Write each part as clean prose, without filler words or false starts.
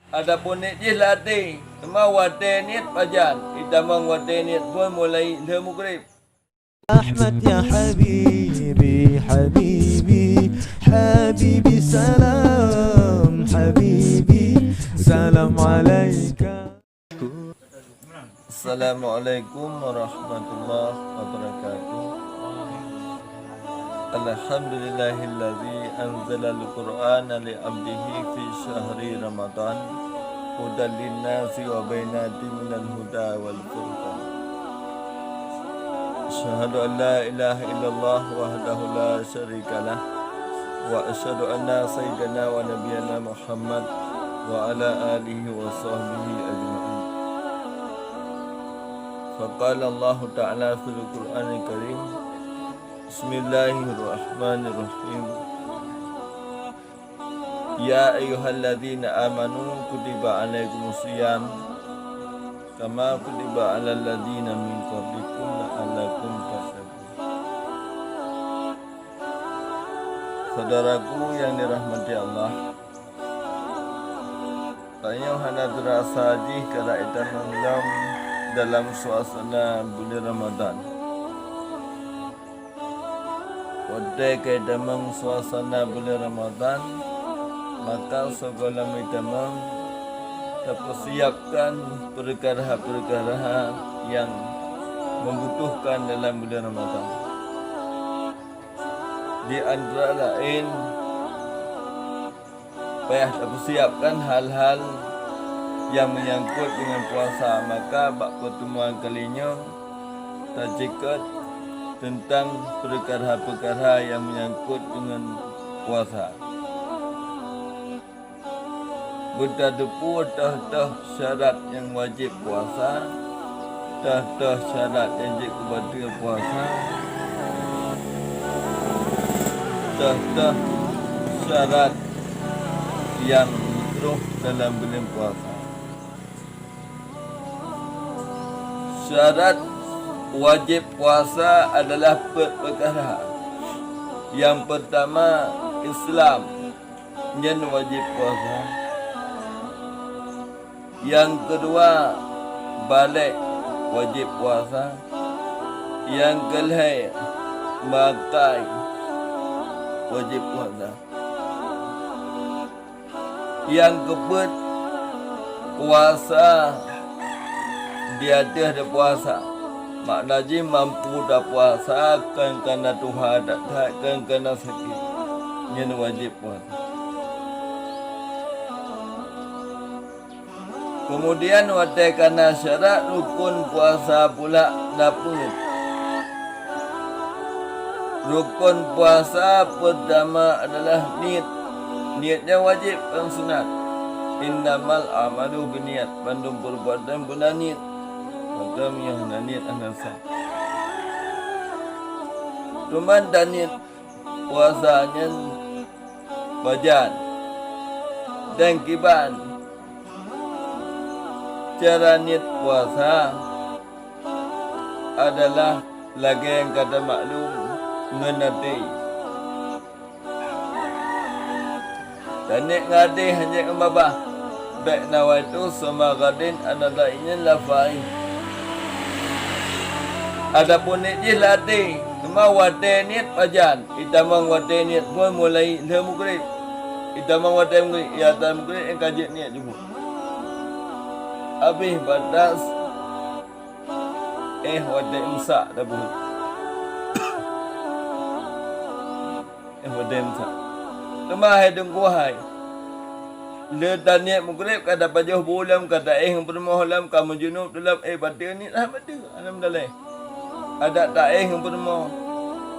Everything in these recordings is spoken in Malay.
Adapun niat je latih, mau wate niat pajan, itamang wate niat pun mulai le mukrib. أحمد يا حبيبي حبيبي حبيبي سلام حبيبي سلام عليك. Assalamualaikum warahmatullahi wabarakatuh. Alhamdulillahillazi anzala al-Qur'ana li'abdihi fi syahri Ramadan hudan linnasi wa bainatin minal huda wal furqan. Asyhadu an la ilaha illallah wahdahu la syarikalah wa asyhadu anna sayyidana wa nabiyyana Muhammad wa ala alihi wa sahbihi ajma'in. Faqala Allah Ta'ala fil Qur'anil Karim, Bismillahirrahmanirrahim. Ya ayyuhalladzina amanu kutiba alaikumus syiyam kama kutiba alal ladzina min qablikum la'allakum tattaqun. Saudaraku yang dirahmati Allah, tanya hana terasa di keraitan malam dalam suasana bulan Ramadan. Pada kedamang suasana bulan Ramadan, maka segala macam terpersiapkan perkara-perkara yang membutuhkan dalam bulan Ramadan. Di antara lain, payah terpersiapkan hal-hal yang menyangkut dengan puasa. Maka bab pertemuan kalinya terjekat tentang perkara-perkara yang menyangkut dengan puasa. Berdadepu tah syarat yang wajib puasa, tah syarat yang wajib batal puasa, tah syarat yang makruh dalam bulan puasa. Syarat wajib puasa adalah perkara. Yang pertama, Islam yang wajib puasa. Yang kedua, balik wajib puasa. Yang kelima, makai wajib puasa. Yang keempat, puasa dia ada puasa. Maknanya mampu dah puasa kan kerana Tuhan tak kan kerana sakit. Yang wajib puasa. Kemudian watai kerana syarat rukun puasa pula dapur. Rukun puasa pertama adalah niat. Niatnya wajib dan sunat. Innamal amalu biniat. Bandung perbuatan benar niat. Maka yang niat anda sah. Cuman dan niat puasanya bajan dan kiban. Cara niat puasa adalah lagi yang kata maklum mengerti. Dan niat ngadi hanya kemabah. Baik nawaitu sama gadin adalah ingin lafai. Adapun niat je latih, mau wate niat pajan, itamang wate niat pun mulai le mukrib. Itamang wate mukrib, ya tam mukrib yang kaji niat juga. Habis batas wate imsak dah pun. Wate imsak. Kemah dengku hai. Le taniat mukrib kata pajuh bulan kata bermohlam kamu junub dalam batil ni dah batil. Alhamdulillah. Ada tak yang bermo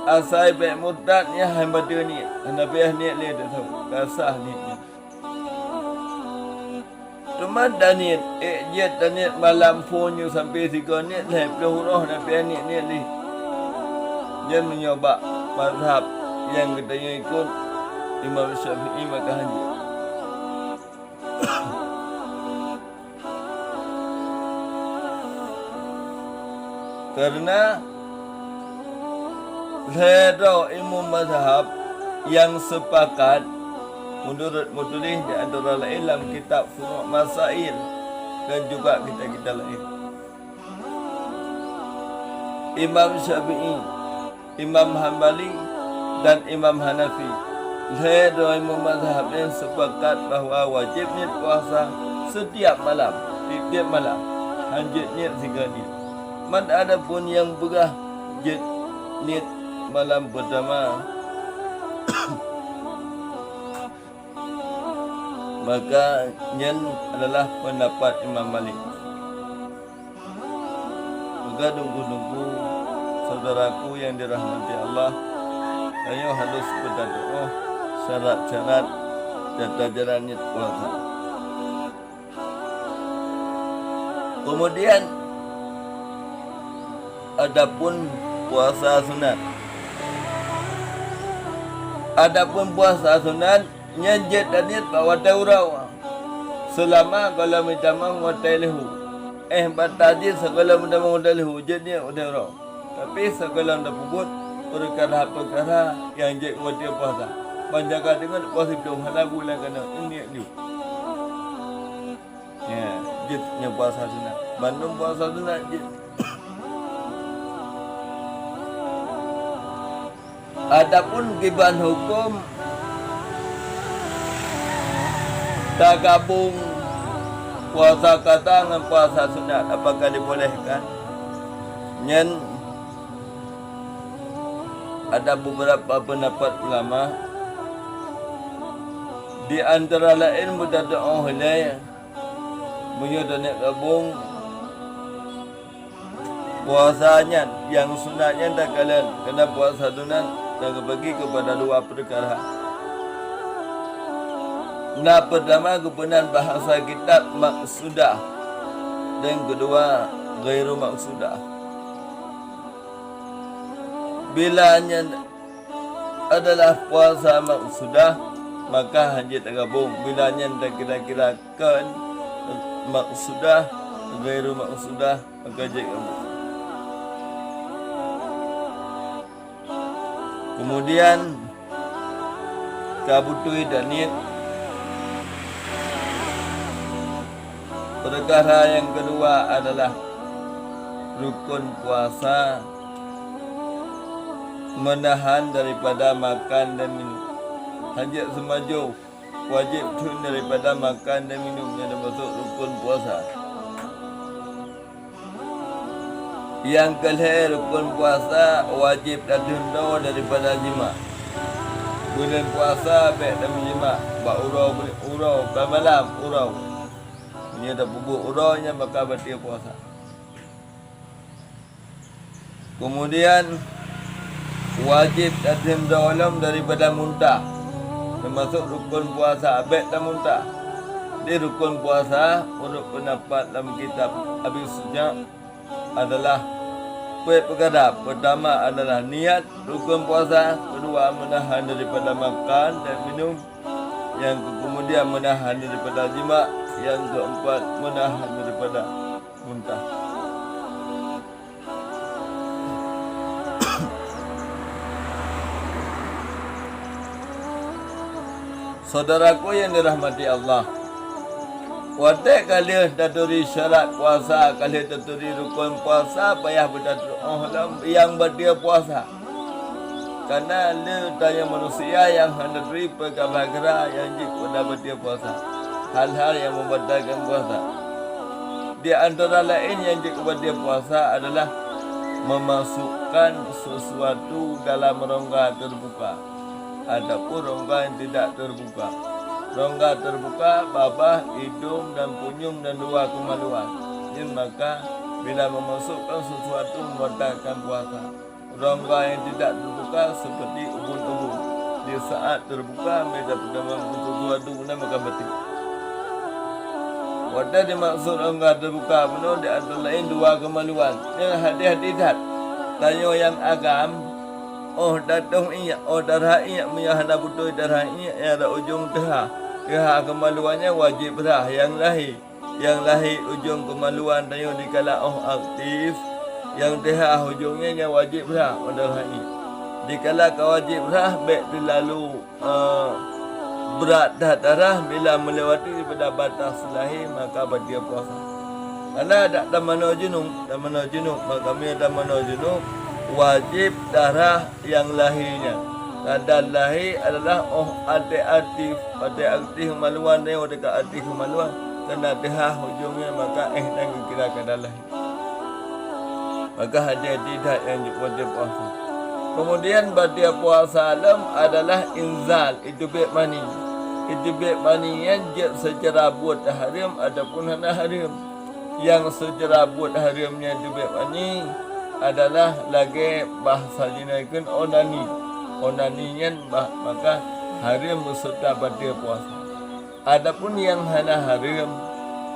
asai baik murtad ni hang batil ni. Nabi niat le dah tahu. Kasah niatnya. Cuma niat jet niat malam phone sampai 3 niat lah pelurah Nabi niat ni. Dia menyoba mazhab yang katanya ikut Imam Syafi'i maka haji. Karena saya tahu ilmu mazhab yang sepakat menurut mutulis di antara lain dalam kitab Furu' Masail dan juga kita lain. Imam Syafi'i, Imam Hambali dan Imam Hanafi, dua imam mazhab yang sepakat bahawa wajibnya puasa setiap malam, tiap malam, hanjitnya tiga niat. Man ada pun yang berah niat malam pertama, maka nyen adalah pendapat Imam Malik. Maka nunggu-nunggu saudaraku yang dirahmati Allah, ayo harus berdoa syarat-syarat jalan niat puasa. Kemudian adapun puasa sunat. Adapun puasa sunat nyanjit dan niat bawa taurau selama kalau mintamang watailehu bataji segala mintamang watailehu jadinya taurau. Tapi segala anda puput perkara-perkara yang jek wajib puasa menjaga dengan puasa itu hala bulan kena ini dia ya jitnya puasa sunat bandung puasa sunat jit. Adapun giban hukum tak gabung puasa kata dengan puasa sunat, apakah dibolehkan? Nyen ada beberapa pendapat ulama, di antara lain berdoa hilai menyodana gabung puasanya yang sunatnya tak kalian kena puasa sunat dan bagi kepada dua perkara. Nah, pertama kebenaran bahasa kitab maksudah dan kedua ghairu maksudah. Bilanya adalah puasa maksudah maka hanya tergabung. Bilanya tak kira-kirakan maksudah ghairu maksudah maka hanya tergabung. Kemudian kabutui dan niat. Perkara yang kedua adalah rukun puasa menahan daripada makan dan minum. Hajat semaju wajib tun daripada makan dan minum yang termasuk rukun puasa. Yang kelihatan rukun puasa wajib dan tunda daripada jima. Bulan puasa baik dan jima, bak urau malam urau. Ini ada bubuk uraunya maka batal puasa. Kemudian wajib tatim dalam daripada muntah, termasuk rukun puasa abad dan muntah. Di rukun puasa menurut pendapat dalam kitab Abi Sujak adalah perkara pertama adalah niat rukun puasa, kedua menahan daripada makan dan minum, yang kemudian menahan daripada jima, yang keempat menahan daripada muntah. Saudaraku yang dirahmati Allah, wadah kalian taturi syarat puasa, kalian taturi rukun puasa, payah berdatuk yang berdia puasa. Karena le tanya manusia yang hendak beri perkara yang jika berdia puasa, hal-hal yang membatalkan puasa. Di antara lain yang jika berdia puasa adalah memasukkan sesuatu dalam rongga terbuka. Adapun rongga yang tidak terbuka, rongga terbuka babah, hidung dan punyung dan dua kemaluan. Jadi maka bila memasukkan sesuatu membatalkan puasa. Rongga yang tidak terbuka seperti ubun-ubun, di saat terbuka mereka pertama sesuatu guna maka batal. Wadah dimaksud rongga terbuka benar di antara lain dua kemaluan. Yang hadis-hadis tanya yang agam. Oh datang iya, oh darah iya, menyahana butuh darah iya, yang ada ujung darah. Ya kemaluannya wajib berah, yang lahir ujung kemaluan tanya dikala aktif, yang darah ujungnya yang wajib berah, darah iya. Dikala kau wajib berah, baik terlalu berat dah darah bila melewati daripada batas lahir maka dia puasa. Karena ada damano junub maka kami damano junub wajib darah yang lahirnya. Tanda lahir adalah aktif maluan dia dekat aktif maluan kena dah hujungnya maka dan kira kada lahir. Maka ada tidak yang wajib puasa. Kemudian badia puasa alam adalah inzal itu bek mani. Itu bek mani yang secara buat haram ataupun hana haram. Yang secara buat haramnya itu bek mani adalah lagi bahasa dinaikkan onani. Onaninya maka haram beserta badia puasa. Adapun yang hana haram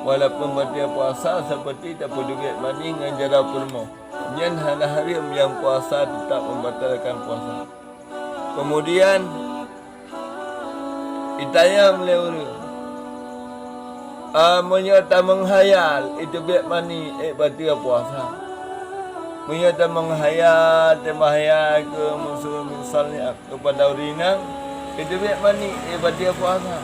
walaupun badia puasa seperti tak perlu bek mani dengan jara purmo. Yang hana haram yang puasa tetap membatalkan puasa. Kemudian itayam lewur. Menyata menghayal itu bek mani batal puasa. Menyata menghayal ke musuh misalnya kepada urina itu bek mani batal puasa.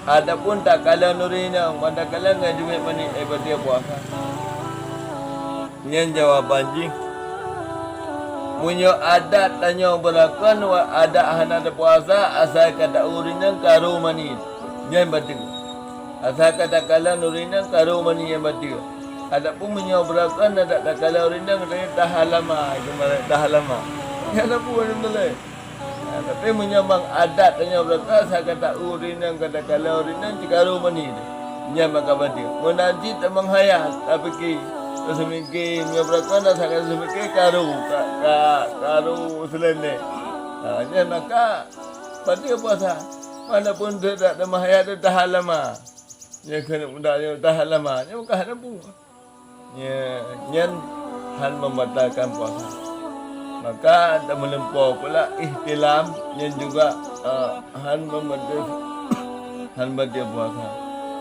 Adapun tak kala urina pada kala enggak bek mani batal puasa. Yang jawaban ji. Munyo adat tanya berlakan wa adat hana ada puasa asal kata urina karo mani. Yang batal. Asal kata kala urina karo mani yang batal. Adapun munyo berlakan ada tak kala urina katanya tahalama itu tahalama. Ya ada pun boleh. Tapi munyo bang adat tanya berlakan asal kata urina kata kala urina karo mani. Yang maka batal. Munaji tak menghayal tapi ki semiki menyabrakan dah sangat semiki karu selene. Jadi maka pada puasa walaupun tidak ada mahaya ada tahan lama. Ya kena mudahnya tahan lama. Ya bukan ada pun. Ya nyen hal membatalkan puasa. Maka tak melempau pula ihtilam yang juga hal membatal puasa.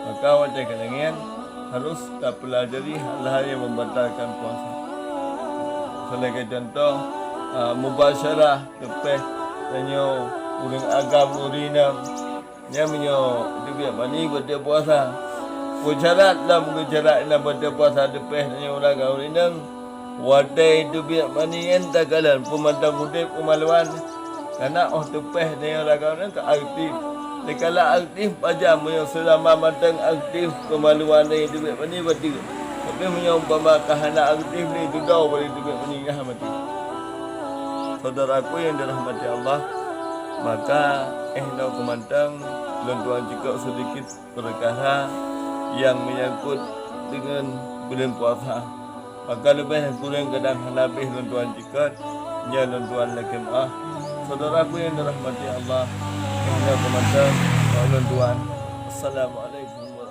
Maka wajib kalangan harus tak pelajari hal-hal yang membatalkan puasa. Sebagai contoh, mubasyarah tepeh tanyo urang agam urina yang menyo itu biar mani berdia puasa. Ujarat dalam berdia puasa tepeh tanyo urang agam urina wadai itu biar mani entah kalan pemandang hudip pemaluan karena tepeh tanyo urang agam urina aktif. Dikala aktif pajam yang selama matang aktif kemaluan ni itu ni berarti. Tapi umpama kahana aktif ni itu dah boleh itu ni dah mati. Saudaraku yang dirahmati Allah, maka nak kumandang tuan juga sedikit perkara yang menyangkut dengan bulan puasa. Maka lebih kurang kadang lebih tuan juga ya tuan lekemah. Saudaraku yang dirahmati Allah, yang komandang, tuan. Assalamualaikum warahmatullahi wabarakatuh.